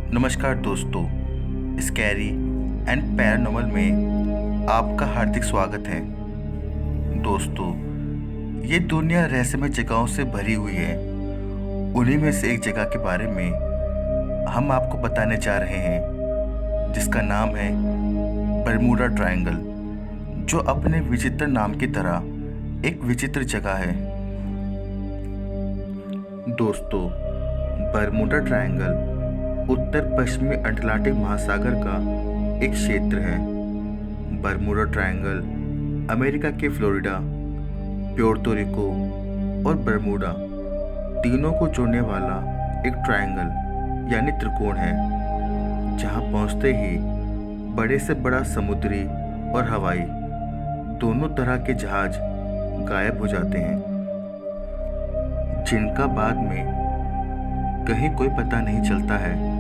नमस्कार दोस्तों, scary and paranormal में आपका हार्दिक स्वागत है। दोस्तों, ये दुनिया रहस्यमय जगहों से भरी हुई है। उन्हीं में से एक जगह के बारे में हम आपको बताने जा रहे हैं, जिसका नाम है बरमूडा ट्रायंगल, जो अपने विचित्र नाम की तरह एक विचित्र जगह है। दोस्तों, बरमूडा ट्रायंगल उत्तर पश्चिमी अटलांटिक महासागर का एक क्षेत्र है। बरमूडा ट्रायंगल अमेरिका के फ्लोरिडा, प्योर्तो रिको और बरमूडा तीनों को जोड़ने वाला एक ट्रायंगल यानी त्रिकोण है, जहां पहुंचते ही बड़े से बड़ा समुद्री और हवाई दोनों तरह के जहाज गायब हो जाते हैं, जिनका बाद में कहीं कोई पता नहीं चलता है।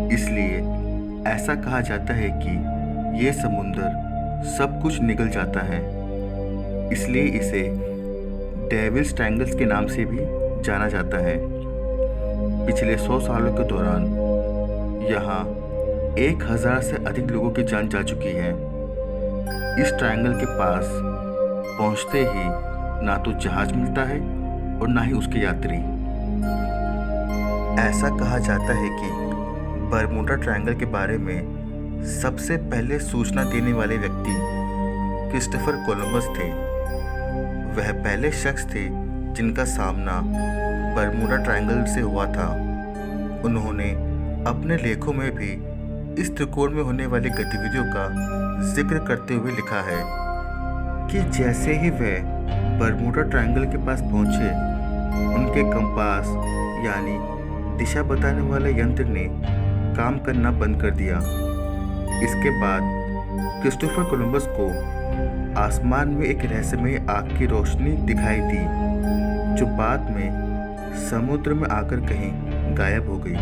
इसलिए ऐसा कहा जाता है कि ये समुंदर सब कुछ निगल जाता है। इसलिए इसे डेविल्स ट्रायंगल्स के नाम से भी जाना जाता है। पिछले 100 सालों के दौरान यहाँ 1000 से अधिक लोगों की जान जा चुकी है। इस ट्रायंगल के पास पहुँचते ही ना तो जहाज मिलता है और ना ही उसके यात्री। ऐसा कहा जाता है कि बरमूडा ट्रायंगल के बारे में सबसे पहले सूचना देने वाले व्यक्ति क्रिस्टोफर कोलंबस थे। वह पहले शख्स थे जिनका सामना बरमूडा ट्रायंगल से हुआ था। उन्होंने अपने लेखों में भी इस त्रिकोण में होने वाली गतिविधियों का जिक्र करते हुए लिखा है कि जैसे ही वह बरमूडा ट्रायंगल के पास पहुंचे, उनके कंपास यानी दिशा बताने वाले यंत्र ने काम करना बंद कर दिया। इसके बाद क्रिस्टोफर कोलंबस को आसमान में एक रहस्यमय आग की रोशनी दिखाई दी, जो बाद में समुद्र में आकर कहीं गायब हो गई।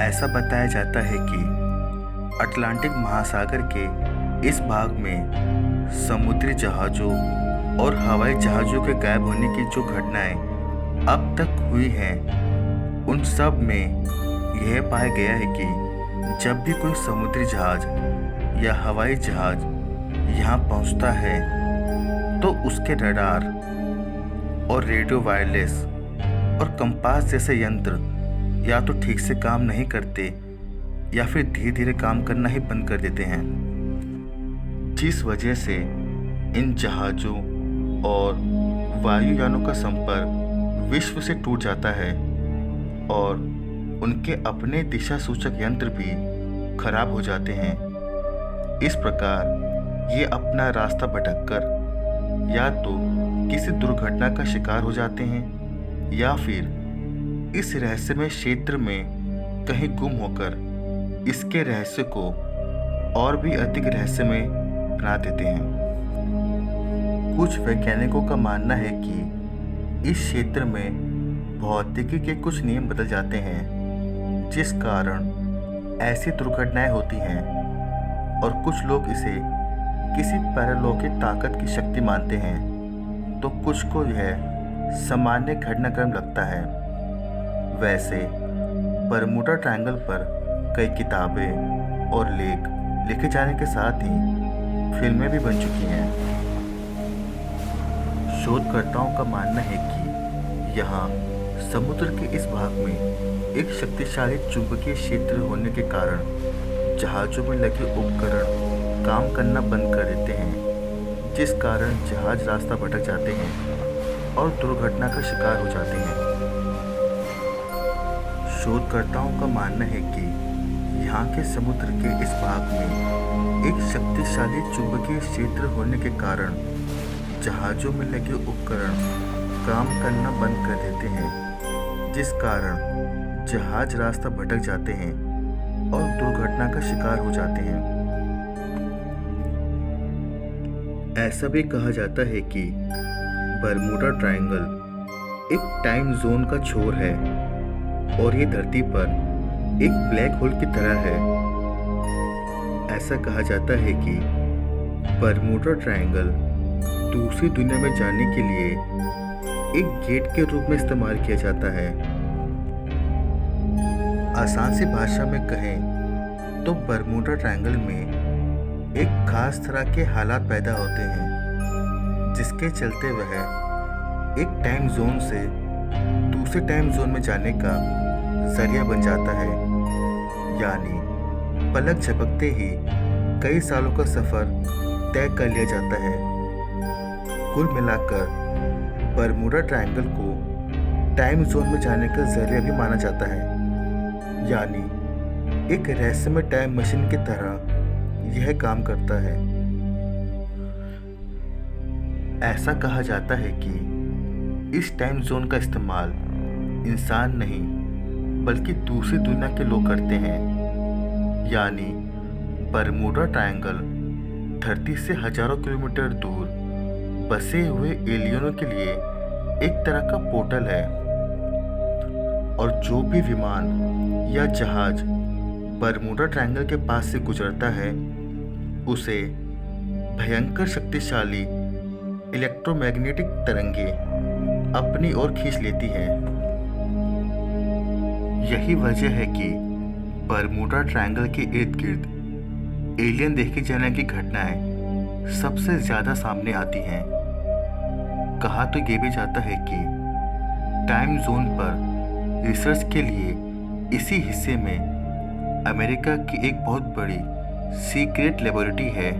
ऐसा बताया जाता है कि अटलांटिक महासागर के इस भाग में समुद्री जहाज़ों और हवाई जहाज़ों के गायब होने की जो घटनाएं अब तक हुई हैं, उन सब में यह पाया गया है कि जब भी कोई समुद्री जहाज या हवाई जहाज यहाँ पहुँचता है, तो उसके रडार और रेडियो वायरलेस और कंपास जैसे यंत्र या तो ठीक से काम नहीं करते या फिर धीरे धीरे काम करना ही बंद कर देते हैं, जिस वजह से इन जहाज़ों और वायुयानों का संपर्क विश्व से टूट जाता है और उनके अपने दिशा सूचक यंत्र भी खराब हो जाते हैं। इस प्रकार ये अपना रास्ता भटककर या तो किसी दुर्घटना का शिकार हो जाते हैं या फिर इस रहस्यमय क्षेत्र में कहीं गुम होकर इसके रहस्य को और भी अधिक रहस्यमय बना देते हैं। कुछ वैज्ञानिकों का मानना है कि इस क्षेत्र में भौतिकी के कुछ नियम बदल जाते हैं, जिस कारण ऐसी दुर्घटनाएं होती हैं, और कुछ लोग इसे किसी पैरालौकिक ताकत की शक्ति मानते हैं, तो कुछ को यह सामान्य घटनाक्रम लगता है। वैसे बरमूडा ट्रायंगल पर कई किताबें और लेख लिखे जाने के साथ ही फिल्में भी बन चुकी हैं। शोधकर्ताओं का मानना है कि यहाँ समुद्र के इस भाग में एक शक्तिशाली चुंबकीय क्षेत्र होने के कारण जहाज़ों में लगे उपकरण काम करना बंद कर देते हैं, जिस कारण जहाज़ रास्ता भटक जाते हैं और दुर्घटना का शिकार हो जाते हैं। शोधकर्ताओं का मानना है कि यहाँ के समुद्र के इस भाग में एक शक्तिशाली चुंबकीय क्षेत्र होने के कारण जहाज़ों में लगे उपकरण काम करना बंद कर देते हैं, जिस कारण जहाज रास्ता भटक जाते हैं और दुर्घटना का शिकार हो जाते हैं। ऐसा भी कहा जाता है कि बरमूडा ट्रायंगल एक टाइम जोन का छोर है और ये धरती पर एक ब्लैक होल की तरह है। ऐसा कहा जाता है कि बरमूडा ट्रायंगल दूसरी दुनिया में जाने के लिए एक गेट के रूप में इस्तेमाल किया जाता है। आसान सी भाषा में कहें तो बरमूडा ट्रायंगल में एक खास तरह के हालात पैदा होते हैं जिसके चलते वह एक टाइम जोन से दूसरे टाइम जोन में जाने का जरिया बन जाता है। यानी पलक झपकते ही कई सालों का सफ़र तय कर लिया जाता है। कुल मिलाकर बरमूडा ट्रायंगल को टाइम जोन में जाने का जरिया भी माना जाता है। यानी एक रहस्यमय टाइम मशीन की तरह यह काम करता है। ऐसा कहा जाता है कि इस टाइम जोन का इस्तेमाल इंसान नहीं बल्कि दूसरी दुनिया के लोग करते हैं। यानी बरमूडा ट्रायंगल धरती से हजारों किलोमीटर दूर बसे हुए एलियनों के लिए एक तरह का पोर्टल है, और जो भी विमान या जहाज बरमूडा ट्रायंगल के पास से गुजरता है उसे भयंकर शक्तिशाली इलेक्ट्रोमैग्नेटिक तरंगें अपनी ओर खींच लेती हैं। यही वजह है कि बरमूडा ट्रायंगल के इर्द गिर्द एलियन देखे जाने की घटनाएं सबसे ज़्यादा सामने आती हैं। कहा तो ये भी जाता है कि टाइम जोन पर रिसर्च के लिए इसी हिस्से में अमेरिका की एक बहुत बड़ी सीक्रेट लेबोरेटरी है।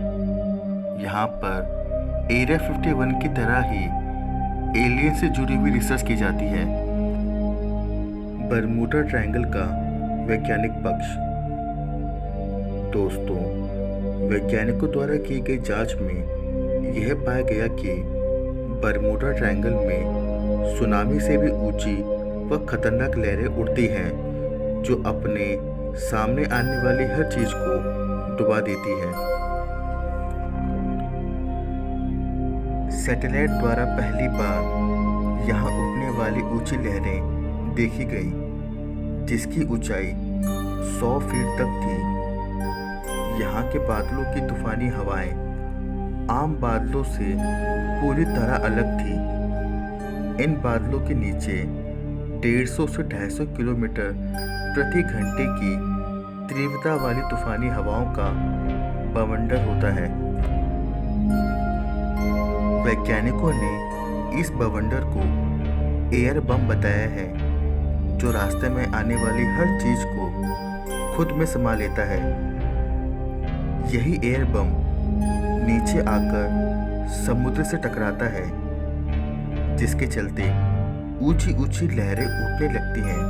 यहाँ पर एरिया 51 की तरह ही एलियन से जुड़ी हुई रिसर्च की जाती है। बरमूडा ट्रायंगल का वैज्ञानिक पक्ष। दोस्तों, वैज्ञानिकों द्वारा की गई जांच में यह पाया गया कि बरमूडा ट्रायंगल में सुनामी से भी ऊंची व खतरनाक लहरें उठती हैं जो अपने सामने आने वाली हर चीज को डुबा देती हैं। सैटेलाइट द्वारा पहली बार यहाँ उठने वाली ऊंची लहरें देखी गई जिसकी ऊंचाई 100 फीट तक थी। यहाँ के बादलों की तूफानी हवाएं आम बादलों से पूरी तरह अलग थी। इन बादलों के नीचे 150 से 250 किलोमीटर प्रति घंटे की तीव्रता वाली तूफानी हवाओं का बवंडर होता है। वैज्ञानिकों ने इस बवंडर को एयर बम बताया है, जो रास्ते में आने वाली हर चीज को खुद में समा लेता है। यही एयर बम नीचे आकर समुद्र से टकराता है, जिसके चलते ऊंची ऊंची लहरें उठने लगती हैं।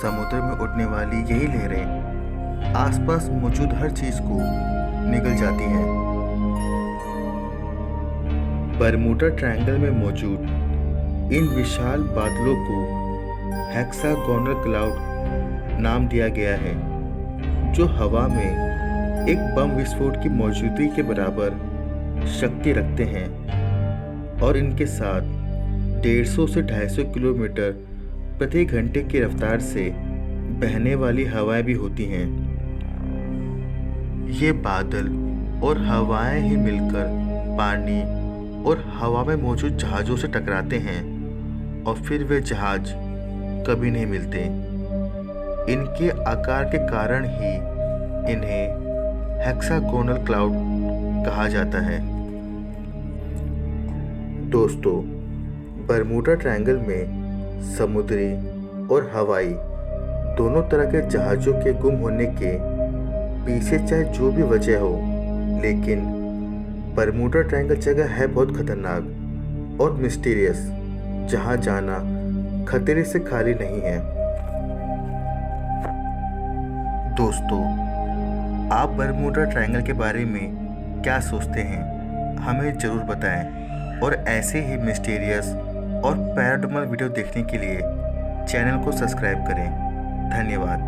समुद्र में उठने वाली यही लहरें आसपास मौजूद हर चीज को निगल जाती हैं। बरमूडा ट्रायंगल में मौजूद इन विशाल बादलों को हेक्सागोनल क्लाउड नाम दिया गया है, जो हवा में एक बम विस्फोट की मौजूदगी के बराबर शक्ति रखते हैं, और इनके साथ 150 से 250 किलोमीटर प्रति घंटे की रफ्तार से बहने वाली हवाएं भी होती हैं। ये बादल और हवाएं ही मिलकर पानी और हवा में मौजूद जहाज़ों से टकराते हैं, और फिर वे जहाज कभी नहीं मिलते। इनके आकार के कारण ही इन्हें हेक्सागोनल क्लाउड कहा जाता है। दोस्तों, बरमूडा ट्रायंगल में समुद्री और हवाई दोनों तरह के जहाज़ों के गुम होने के पीछे चाहे जो भी वजह हो, लेकिन बरमूडा ट्रायंगल जगह है बहुत खतरनाक और मिस्टीरियस, जहां जाना खतरे से खाली नहीं है। दोस्तों, आप बरमूडा ट्रायंगल के बारे में क्या सोचते हैं, हमें ज़रूर बताएं, और ऐसे ही मिस्टीरियस और पैरानॉर्मल वीडियो देखने के लिए चैनल को सब्सक्राइब करें। धन्यवाद।